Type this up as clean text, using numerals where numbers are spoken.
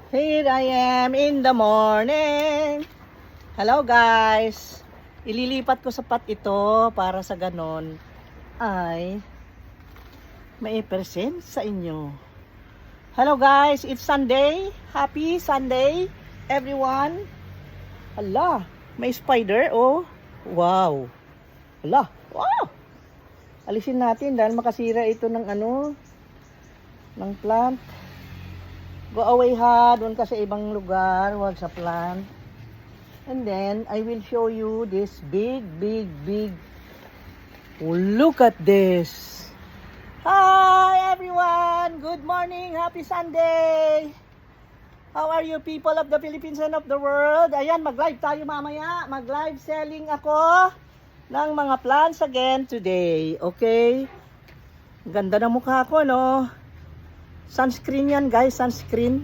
Here I am in the morning. Hello guys. Ililipat ko sa pot ito para sa ganon ay may present sa inyo. Hello guys, it's Sunday. Happy Sunday everyone. Hala, may spider oh. Wow. Hala, wow. Alisin natin dahil makasira ito ng ng plant. Go away ha, doon ka sa ibang lugar, wag sa plant. And then, I will show you this big. Oh, look at this. Hi everyone, good morning, happy Sunday. How are you people of the Philippines and of the world? Ayan, mag-live tayo mamaya. Mag-live selling ako ng mga plants again today. Okay? Ganda ng mukha ko, no? Sunscreen yan guys, sunscreen.